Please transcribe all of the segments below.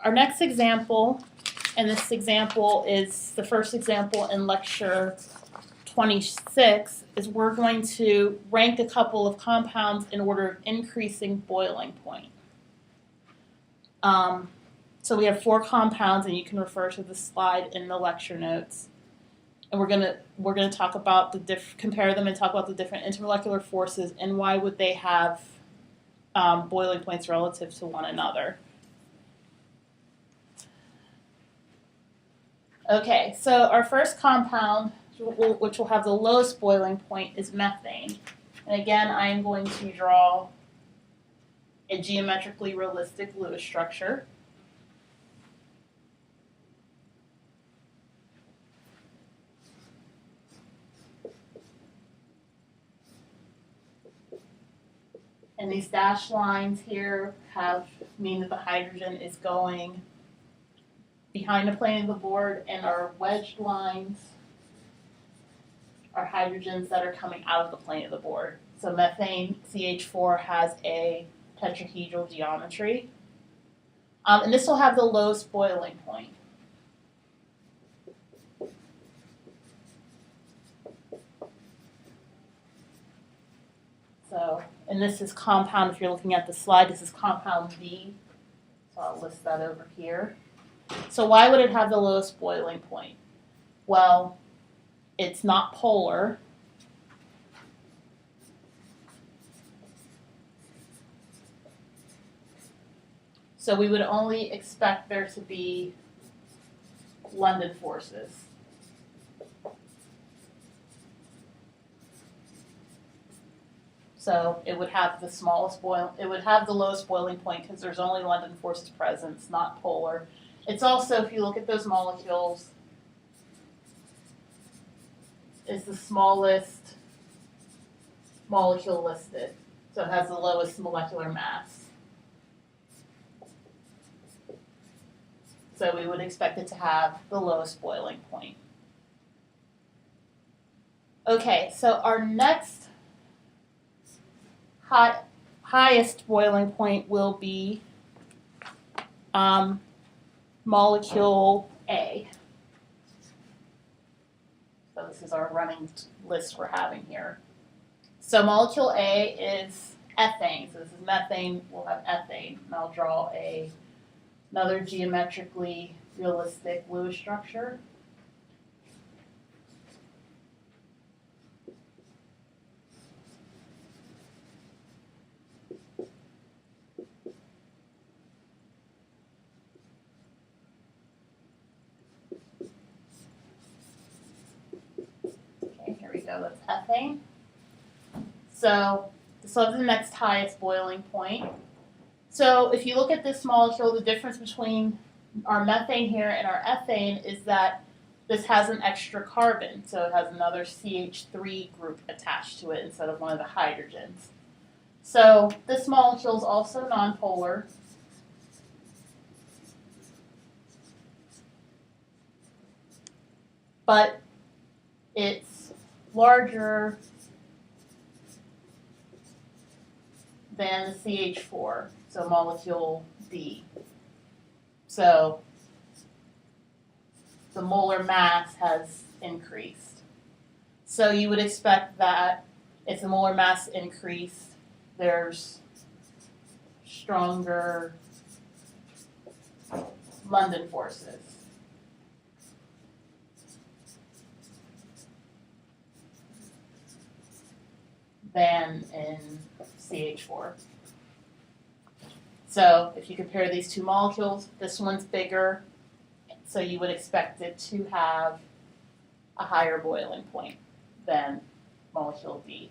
Our next example, and this example is the first example in lecture 26, is we're going to rank a couple of compounds in order of increasing boiling point. So we have 4 compounds, and you can refer to the slide in the lecture notes. And we're gonna talk about compare them and talk about the different intermolecular forces and why would they have boiling points relative to one another. Okay, so our first compound, which will have the lowest boiling point, is methane. And again, I am going to draw a geometrically realistic Lewis structure. And these dashed lines here mean that the hydrogen is going behind the plane of the board, and our wedged lines are hydrogens that are coming out of the plane of the board. So methane, CH4, has a tetrahedral geometry. And this will have the lowest boiling point. So, and this is compound, if you're looking at the slide, this is compound B. So I'll list that over here. So why would it have the lowest boiling point? Well, it's not polar. So we would only expect there to be London forces. So it would have the lowest boiling point because there's only London forces present. It's not polar. It's also, if you look at those molecules, is the smallest molecule listed. So it has the lowest molecular mass. So we would expect it to have the lowest boiling point. Okay, so our next highest boiling point will be molecule A. So this is our running list we're having here. So molecule A is ethane. So this is methane. We'll have ethane. And I'll draw another geometrically realistic Lewis structure. Okay, here we go. That's ethane. So this will have the next highest boiling point. So if you look at this molecule, the difference between our methane here and our ethane is that this has an extra carbon. So it has another CH3 group attached to it instead of one of the hydrogens. So this molecule is also nonpolar. But it's larger than the CH4, so molecule D. So the molar mass has increased. So you would expect that if the molar mass increased, there's stronger London forces. Than in CH4. So if you compare these two molecules, this one's bigger, so you would expect it to have a higher boiling point than molecule D.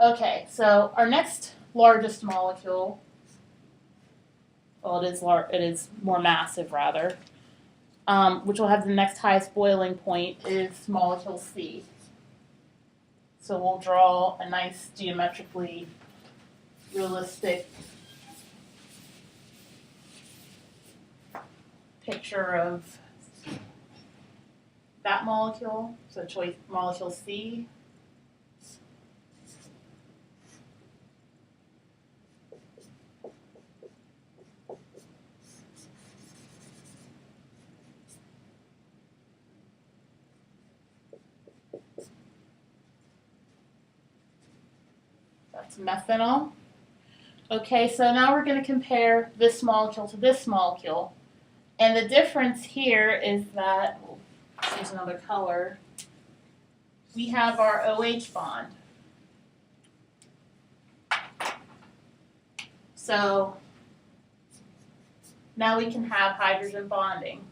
Okay, so our next largest molecule, well, it is more massive rather, which will have the next highest boiling point, is molecule C. So we'll draw a nice geometrically realistic picture of that molecule. So choice molecule C. That's methanol. Okay, so now we're going to compare this molecule to this molecule. And the difference here is that, let's use another color, we have our OH bond. So now we can have hydrogen bonding.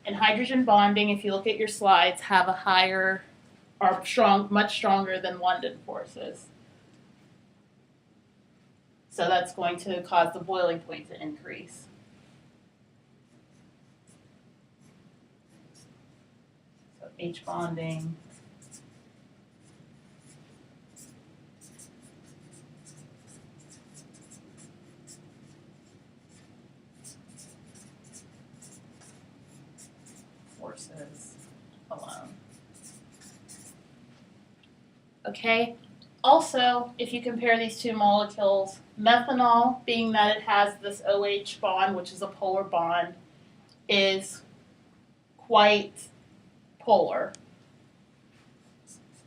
And hydrogen bonding, if you look at your slides, have a higher, are strong, much stronger than London forces. So that's going to cause the boiling point to increase. So H bonding. Forces alone. Okay, also, if you compare these two molecules, methanol, being that it has this OH bond, which is a polar bond, is quite polar.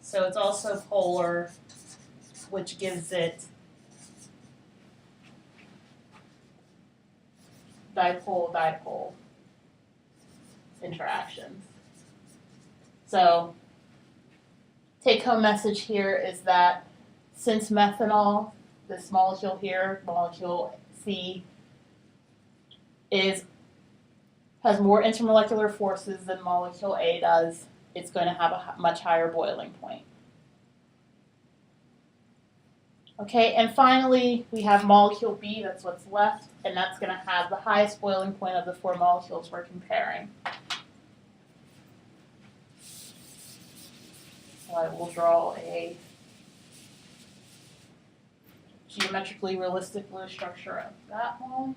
So it's also polar, which gives it dipole-dipole interactions. So take-home message here is that since methanol, this molecule here, molecule C, has more intermolecular forces than molecule A does, it's going to have a much higher boiling point. Okay, and finally, we have molecule B, that's what's left, and that's going to have the highest boiling point of the four molecules we're comparing. So I will draw a geometrically realistic Lewis structure of that one.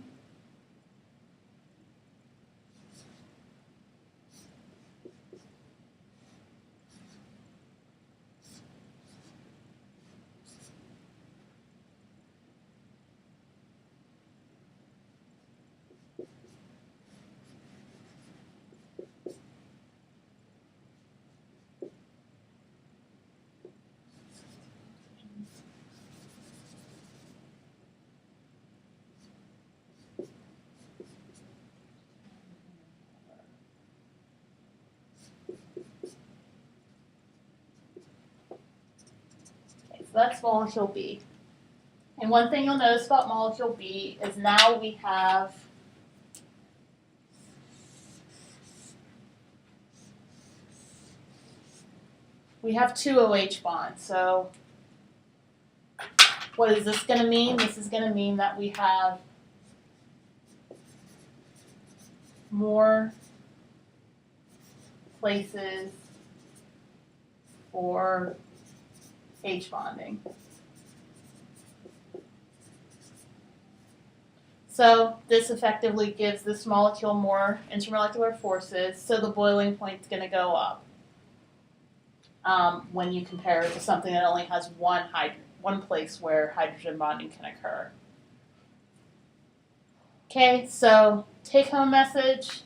So that's molecule B. And one thing you'll notice about molecule B is now we have two OH bonds. So what is this going to mean? This is going to mean that we have more places for H bonding. So this effectively gives this molecule more intermolecular forces, so the boiling point is going to go up when you compare it to something that only has one place where hydrogen bonding can occur. Okay, so take-home message,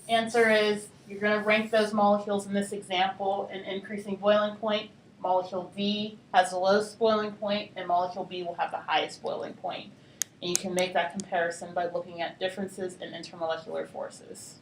answer is you're going to rank those molecules in this example in increasing boiling point. Molecule D has the lowest boiling point, and molecule B will have the highest boiling point. And you can make that comparison by looking at differences in intermolecular forces.